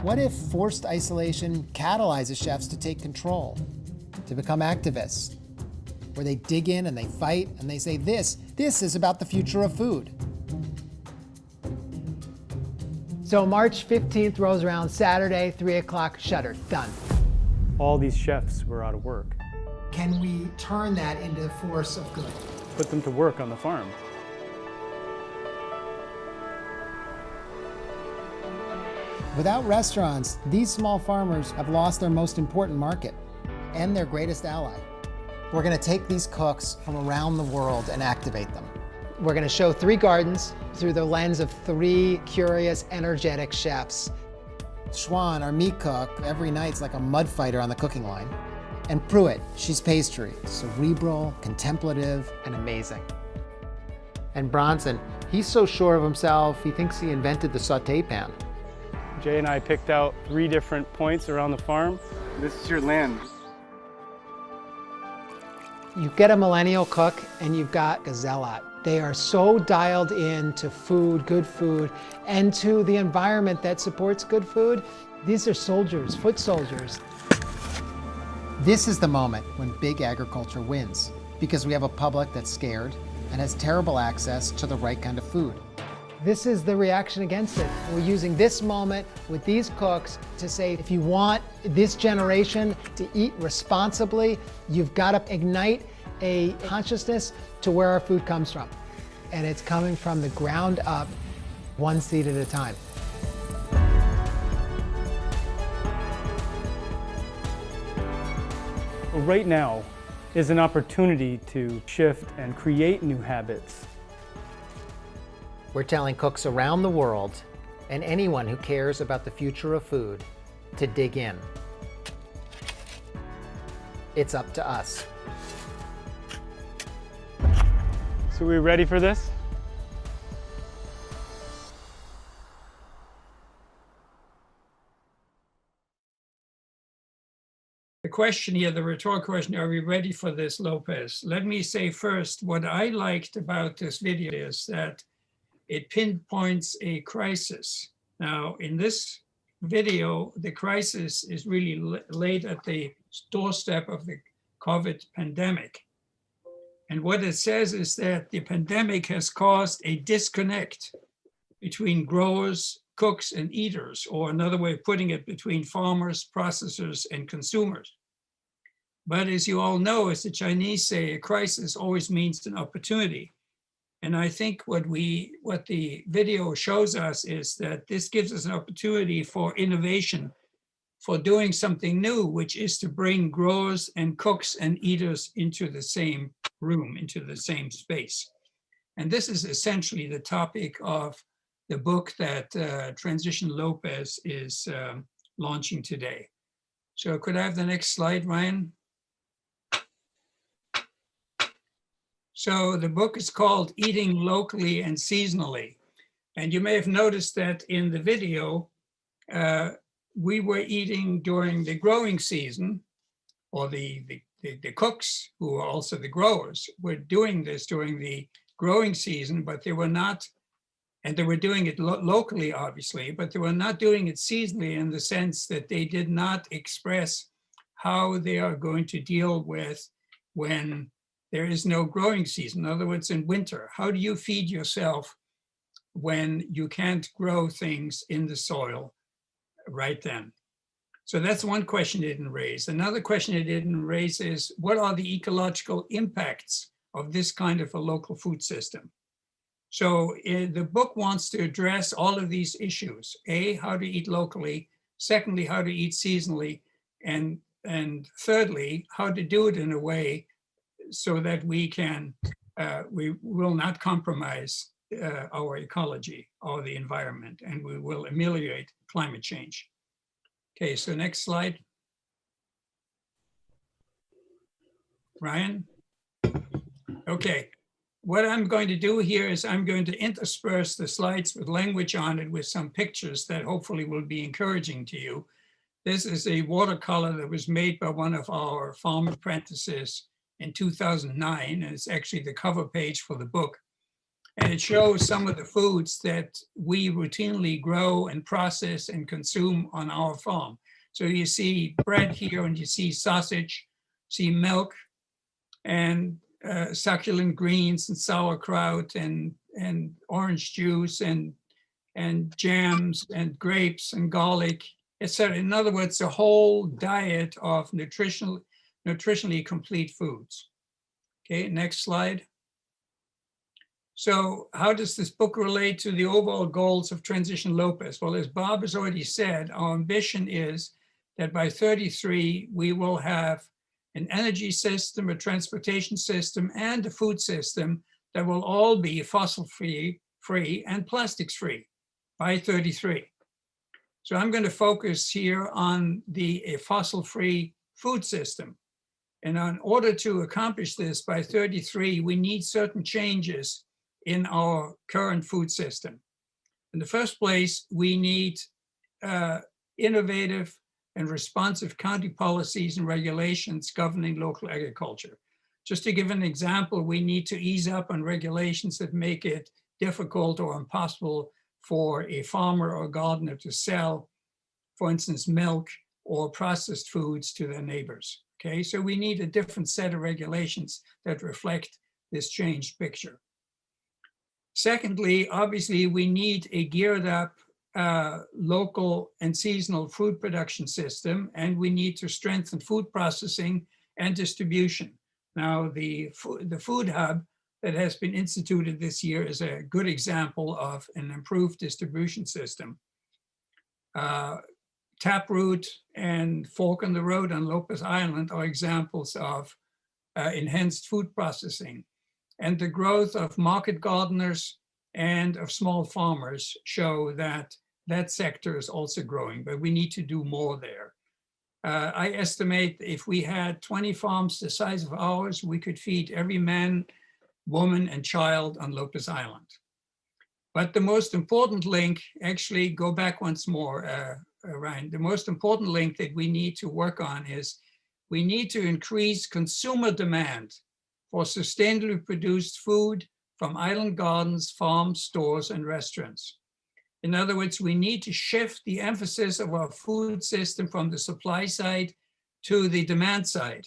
What if forced isolation catalyzes chefs to take control, to become activists, where they dig in and they fight and they say, this is about the future of food. So March 15th rolls around, Saturday, 3 o'clock, shutter, done. All these chefs were out of work. Can we turn that into a force of good? Put them to work on the farm. Without restaurants, these small farmers have lost their most important market and their greatest ally. We're going to take these cooks from around the world and activate them. We're going to show 3 gardens through the lens of 3 curious, energetic chefs. Schwan, our meat cook, every night's like a mud fighter on the cooking line. And Pruitt, she's pastry, cerebral, contemplative, and amazing. And Bronson, he's so sure of himself, he thinks he invented the sauté pan. Jay and I picked out 3 different points around the farm. This is your land. You get a millennial cook and you've got a zealot. They are so dialed in to food, good food, and to the environment that supports good food. These are soldiers, foot soldiers. This is the moment when big agriculture wins, because we have a public that's scared and has terrible access to the right kind of food. This is the reaction against it. We're using this moment with these cooks to say, if you want this generation to eat responsibly, you've got to ignite a consciousness to where our food comes from. And it's coming from the ground up, one seed at a time. Right now is an opportunity to shift and create new habits. We're telling cooks around the world and anyone who cares about the future of food to dig in. It's up to us. So we ready for this? The question here, the rhetorical question, are we ready for this, Lopez? Let me say first, what I liked about this video is that it pinpoints a crisis. Now, in this video, the crisis is really laid at the doorstep of the COVID pandemic. And what it says is that the pandemic has caused a disconnect between growers, cooks, and eaters, or another way of putting it, between farmers, processors, and consumers. But as you all know, as the Chinese say, a crisis always means an opportunity. And I think what the video shows us is that this gives us an opportunity for innovation, for doing something new, which is to bring growers and cooks and eaters into the same room, into the same space. And this is essentially the topic of the book that Transition Lopez is launching today. So could I have the next slide, Ryan? So the book is called Eating Locally and Seasonally. And you may have noticed that in the video, we were eating during the growing season, or the cooks, who are also the growers, were doing this during the growing season, but they were not, and they were doing it locally, obviously, but they were not doing it seasonally in the sense that they did not express how they are going to deal with when there is no growing season. In other words, in winter, how do you feed yourself when you can't grow things in the soil right then? So that's one question it didn't raise. Another question it didn't raise is, what are the ecological impacts of this kind of a local food system? So the book wants to address all of these issues. A, how to eat locally. Secondly, how to eat seasonally. And thirdly, how to do it in a way so that we will not compromise our ecology or the environment, and we will ameliorate climate change. Okay, so next slide. Ryan? Okay, what I'm going to do here is I'm going to intersperse the slides with language on it with some pictures that hopefully will be encouraging to you. This is a watercolor that was made by one of our farm apprentices in 2009, and it's actually the cover page for the book. And it shows some of the foods that we routinely grow and process and consume on our farm. So you see bread here, and you see sausage, see milk, and succulent greens and sauerkraut and orange juice and jams and grapes and garlic, etc. In other words, a whole diet of nutritionally complete foods. Okay, next slide. So how does this book relate to the overall goals of Transition Lopez? Well, as Bob has already said, our ambition is that by 33, we will have an energy system, a transportation system, and a food system that will all be fossil-free and plastics-free by 33. So I'm going to focus here on a fossil-free food system. And in order to accomplish this by 33, we need certain changes in our current food system. In the first place, we need innovative and responsive county policies and regulations governing local agriculture. Just to give an example, we need to ease up on regulations that make it difficult or impossible for a farmer or gardener to sell, for instance, milk or processed foods to their neighbors. Okay, so we need a different set of regulations that reflect this changed picture. Secondly, obviously, we need a geared up local and seasonal food production system, and we need to strengthen food processing and distribution. Now, the food hub that has been instituted this year is a good example of an improved distribution system. Taproot and Fork in the Road on Lopez Island are examples of enhanced food processing. And the growth of market gardeners and of small farmers show that that sector is also growing, but we need to do more there. I estimate if we had 20 farms the size of ours, we could feed every man, woman, and child on Lopez Island. But the most important link, actually go back once more, Ryan, the most important link that we need to work on is we need to increase consumer demand for sustainably produced food from island gardens, farms, stores, and restaurants. In other words, we need to shift the emphasis of our food system from the supply side to the demand side,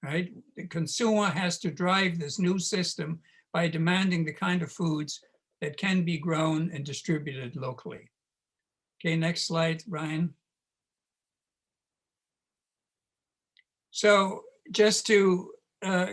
right? The consumer has to drive this new system by demanding the kind of foods that can be grown and distributed locally. Okay, next slide, Ryan. So just to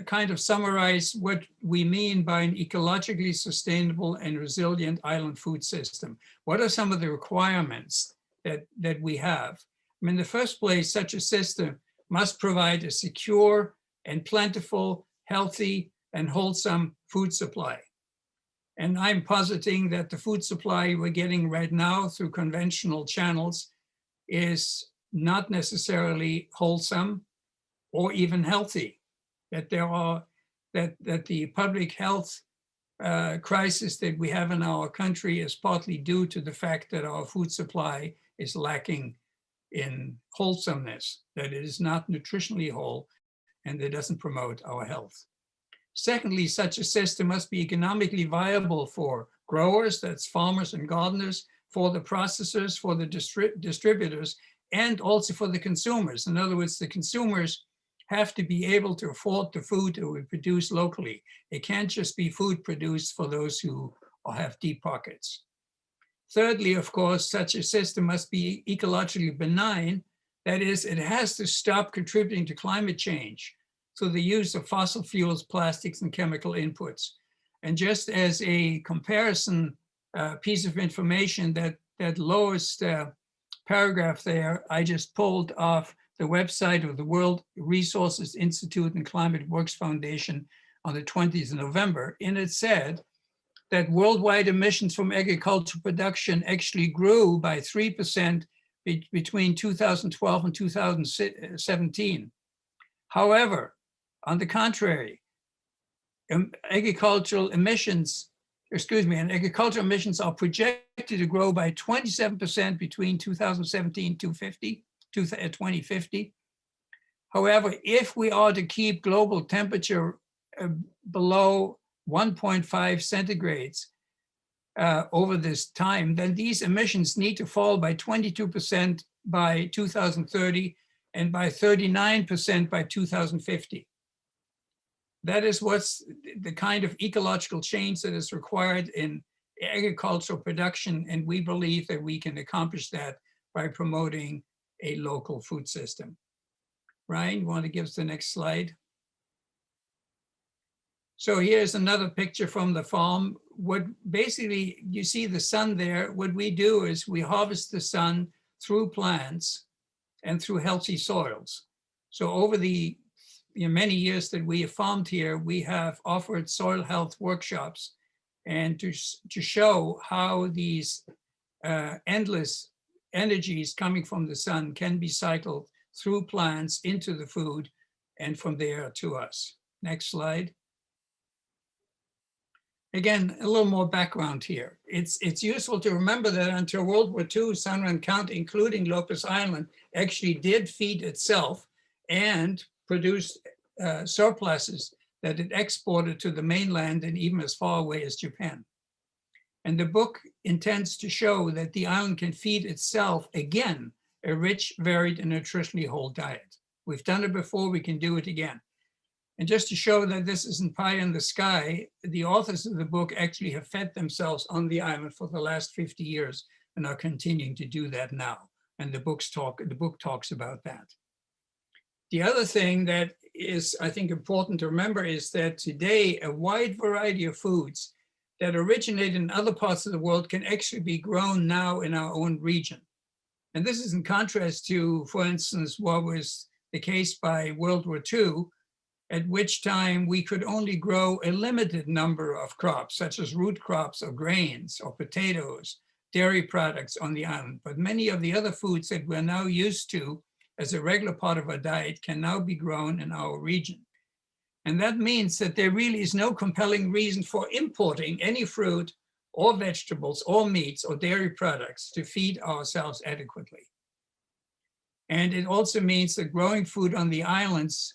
kind of summarize what we mean by an ecologically sustainable and resilient island food system. What are some of the requirements that we have? I mean, in the first place, such a system must provide a secure and plentiful, healthy, and wholesome food supply. And I'm positing that the food supply we're getting right now through conventional channels is not necessarily wholesome or even healthy. That the public health crisis that we have in our country is partly due to the fact that our food supply is lacking in wholesomeness, that it is not nutritionally whole, and that doesn't promote our health. Secondly, such a system must be economically viable for growers, that's farmers and gardeners, for the processors, for the distributors, and also for the consumers. In other words, the consumers have to be able to afford the food that we produce locally. It can't just be food produced for those who have deep pockets. Thirdly, of course, such a system must be ecologically benign. That is, it has to stop contributing to climate change through the use of fossil fuels, plastics, and chemical inputs. And just as a comparison piece of information, that lowest paragraph there, I just pulled off the website of the World Resources Institute and Climate Works Foundation on the 20th of November. And it said that worldwide emissions from agricultural production actually grew by 3% between 2012 and 2017. However, on the contrary, agricultural emissions are projected to grow by 27% between 2017 to 2050. However, if we are to keep global temperature below 1.5 centigrades, over this time, then these emissions need to fall by 22% by 2030 and by 39% by 2050. That is what's the kind of ecological change that is required in agricultural production, and we believe that we can accomplish that by promoting a local food system. Ryan, you want to give us the next slide? So here's another picture from the farm. What basically, you see the sun there. What we do is we harvest the sun through plants and through healthy soils. So over the many years that we have farmed here, we have offered soil health workshops and to show how these endless energies coming from the sun can be cycled through plants into the food and from there to us. Next slide. Again, a little more background here. It's useful to remember that until World War II, San Juan County, including Lopez Island, actually did feed itself and produced surpluses that it exported to the mainland and even as far away as Japan. And the book intends to show that the island can feed itself again, a rich, varied, and nutritionally whole diet. We've done it before, we can do it again. And just to show that this isn't pie in the sky, the authors of the book actually have fed themselves on the island for the last 50 years and are continuing to do that now. And the book talks about that. The other thing that is, I think, important to remember is that today a wide variety of foods that originate in other parts of the world can actually be grown now in our own region. And this is in contrast to, for instance, what was the case by World War II, at which time we could only grow a limited number of crops, such as root crops or grains or potatoes, dairy products on the island. But many of the other foods that we're now used to as a regular part of our diet can now be grown in our region. And that means that there really is no compelling reason for importing any fruit or vegetables or meats or dairy products to feed ourselves adequately. And it also means that growing food on the islands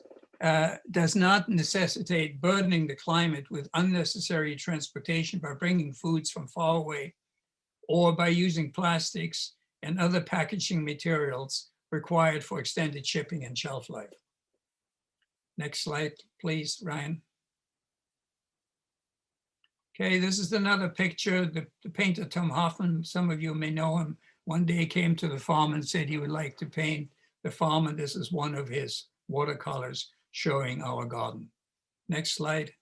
does not necessitate burdening the climate with unnecessary transportation by bringing foods from far away or by using plastics and other packaging materials required for extended shipping and shelf life. Next slide, please, Ryan. Okay, this is another picture. The painter Tom Hoffman, some of you may know him, one day came to the farm and said he would like to paint the farm, and this is one of his watercolors showing our garden. Next slide.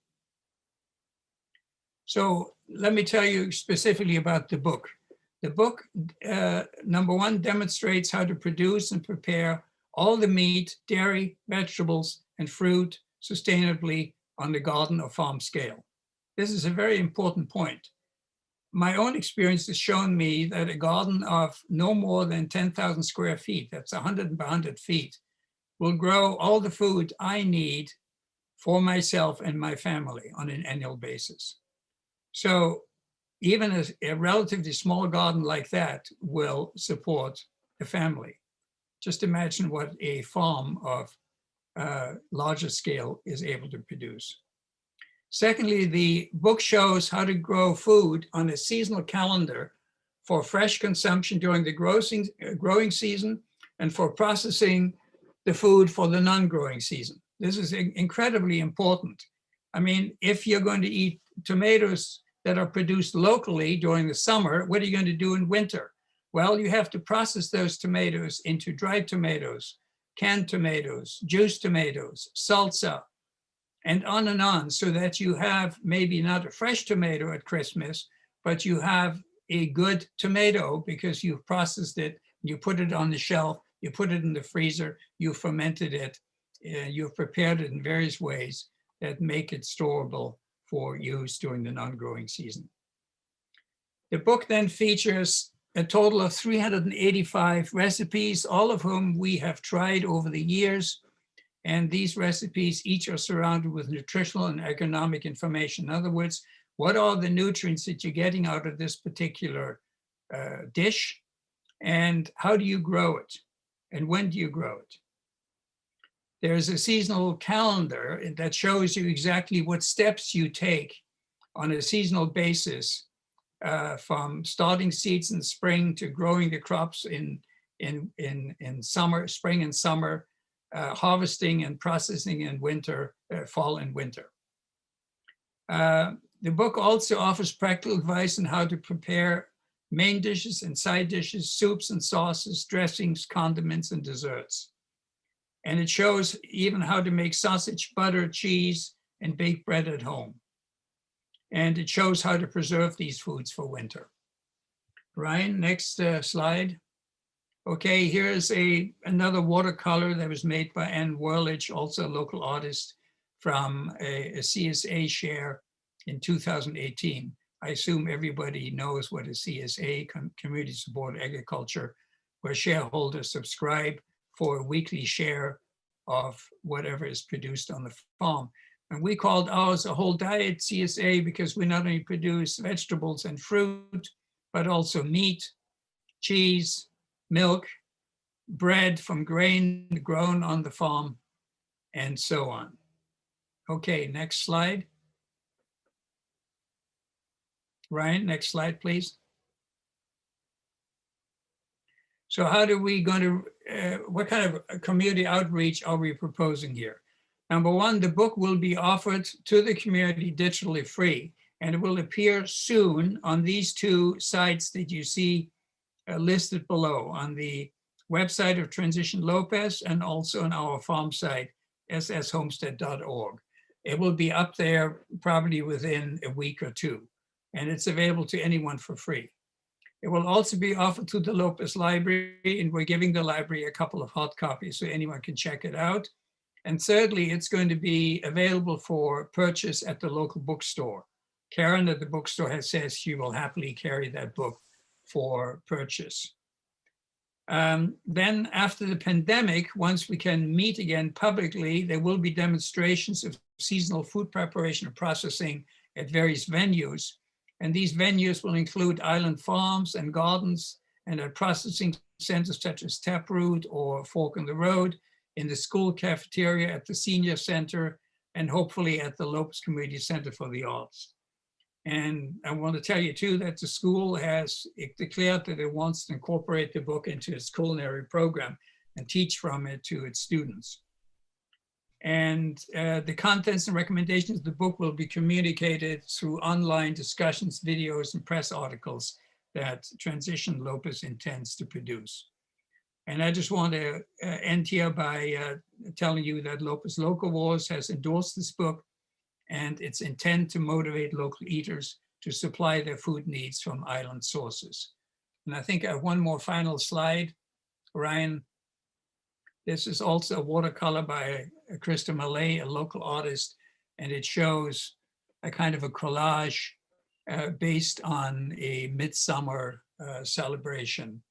So let me tell you specifically about the book. The book, number one, demonstrates how to produce and prepare all the meat, dairy, vegetables, and fruit sustainably on the garden or farm scale. This is a very important point. My own experience has shown me that a garden of no more than 10,000 square feet, that's 100 by 100 feet, will grow all the food I need for myself and my family on an annual basis. So even a relatively small garden like that will support a family. Just imagine what a farm of larger scale is able to produce. Secondly, the book shows how to grow food on a seasonal calendar for fresh consumption during the growing season and for processing the food for the non-growing season. This is incredibly important. I mean, if you're going to eat tomatoes that are produced locally during the summer, what are you going to do in winter? Well, you have to process those tomatoes into dried tomatoes, canned tomatoes, juiced tomatoes, salsa, and on, so that you have maybe not a fresh tomato at Christmas, but you have a good tomato because you've processed it, you put it on the shelf, you put it in the freezer, you fermented it, you've prepared it in various ways that make it storable for use during the non-growing season. The book then features a total of 385 recipes, all of whom we have tried over the years. And these recipes each are surrounded with nutritional and economic information. In other words, what are the nutrients that you're getting out of this particular dish? And how do you grow it? And when do you grow it? There's a seasonal calendar that shows you exactly what steps you take on a seasonal basis from starting seeds in the spring to growing the crops in summer, spring and summer, harvesting and processing in winter, fall and winter. The book also offers practical advice on how to prepare main dishes and side dishes, soups and sauces, dressings, condiments, and desserts. And it shows even how to make sausage, butter, cheese, and baked bread at home. And it shows how to preserve these foods for winter. Ryan, next slide. Okay, here's another watercolor that was made by Ann Whirlich, also a local artist, from a CSA share in 2018. I assume everybody knows what a CSA, Community Support Agriculture, where shareholders subscribe for a weekly share of whatever is produced on the farm. And we called ours a whole diet CSA because we not only produce vegetables and fruit, but also meat, cheese, milk, bread from grain grown on the farm, and so on. Okay, next slide. Ryan, next slide, please. So how do we going to, what kind of community outreach are we proposing here? Number one, the book will be offered to the community digitally free, and it will appear soon on these two sites that you see listed below, on the website of Transition Lopez and also on our farm site, sshomestead.org. It will be up there probably within a week or two, and it's available to anyone for free. It will also be offered to the Lopez Library, and we're giving the library a couple of hot copies so anyone can check it out. And thirdly, it's going to be available for purchase at the local bookstore. Karen at the bookstore has said she will happily carry that book for purchase. Then after the pandemic, once we can meet again publicly, there will be demonstrations of seasonal food preparation and processing at various venues. And these venues will include island farms and gardens and at processing centers such as Taproot or Fork in the Road, in the school cafeteria, at the senior center, and hopefully at the Lopez Community Center for the Arts. And I want to tell you too that the school has declared that it wants to incorporate the book into its culinary program and teach from it to its students. And the contents and recommendations of the book will be communicated through online discussions, videos, and press articles that Transition Lopez intends to produce. And I just want to end here by telling you that Lopez Locavores has endorsed this book and its intent to motivate local eaters to supply their food needs from island sources. And I think I have one more final slide, Ryan. This is also a watercolor by Krista Malay, a local artist, and it shows a kind of a collage based on a midsummer celebration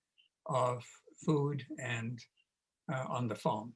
of food and on the farm.